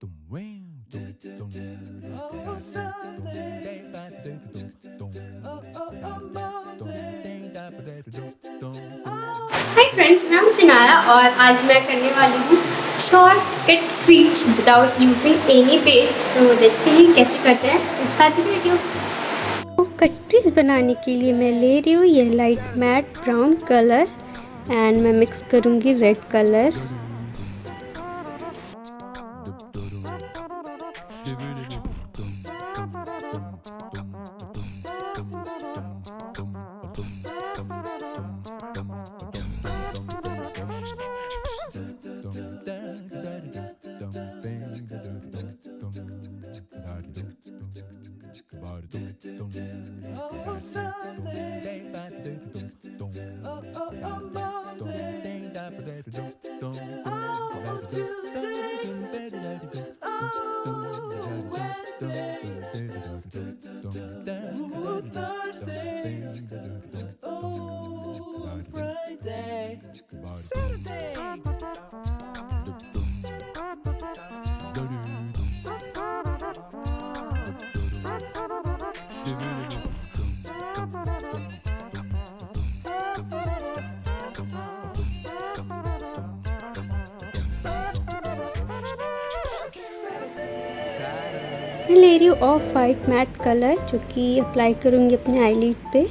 Hi friends, मैं हूं sanaya और आज मैं करने वाली हूँ short cut crease without using any paste. तो देखते हैं कैसे करते हैं स्टार्ट द वीडियो। तो कट क्रीज बनाने के लिए मैं ले रही हूँ ये light mat brown colour and मैं मिक्स करूँगी रेड कलर। मैं ले रही हूँ ऑफ वाइट मैट कलर जो कि अप्लाई करूँगी अपने आईलिड पे।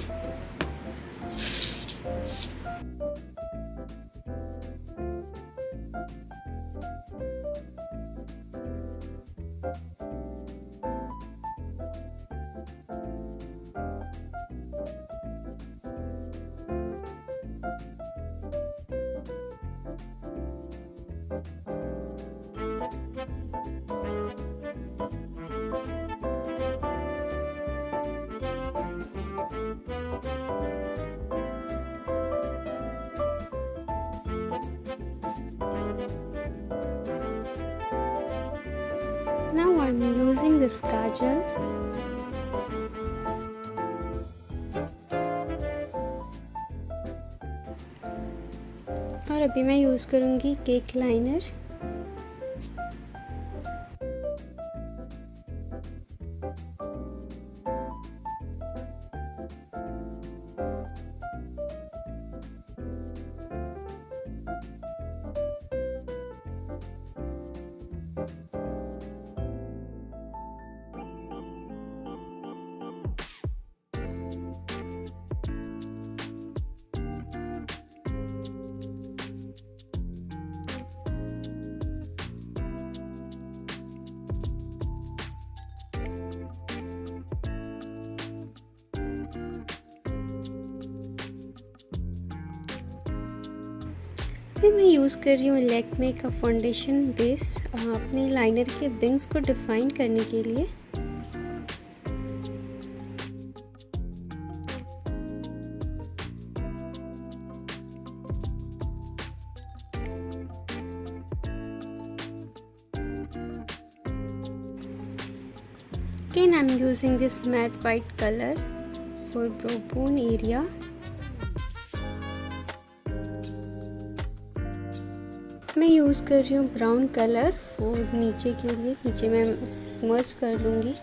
Now I'm using this kajal. और अभी मैं यूज़ करूँगी केक लाइनर। फिर मैं यूज़ कर रही हूँ लैक्मे का फाउंडेशन बेस अपने लाइनर के विंग्स को डिफाइन करने के लिए। Again I'm using this matte white color for brow bone area. मैं यूज़ कर रही हूँ ब्राउन कलर फॉर नीचे के लिए। नीचे मैं स्मर्च कर लूँगी।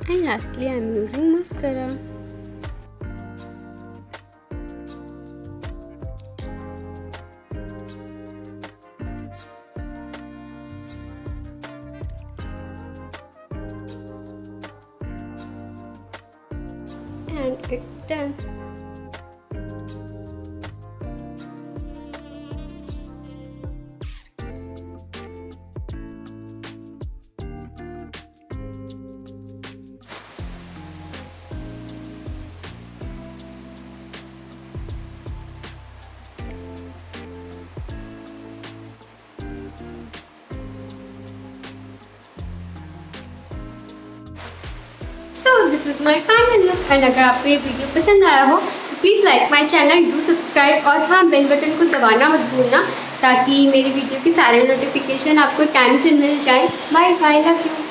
And lastly I'm using mascara. And it's done. So this is my final look and अगर आपको ये वीडियो पसंद आया हो तो please like my channel, do subscribe और हाँ बेल बटन को दबाना मत भूलना ताकि मेरी वीडियो के सारे नोटिफिकेशन आपको टाइम से मिल जाए। Bye bye, love you.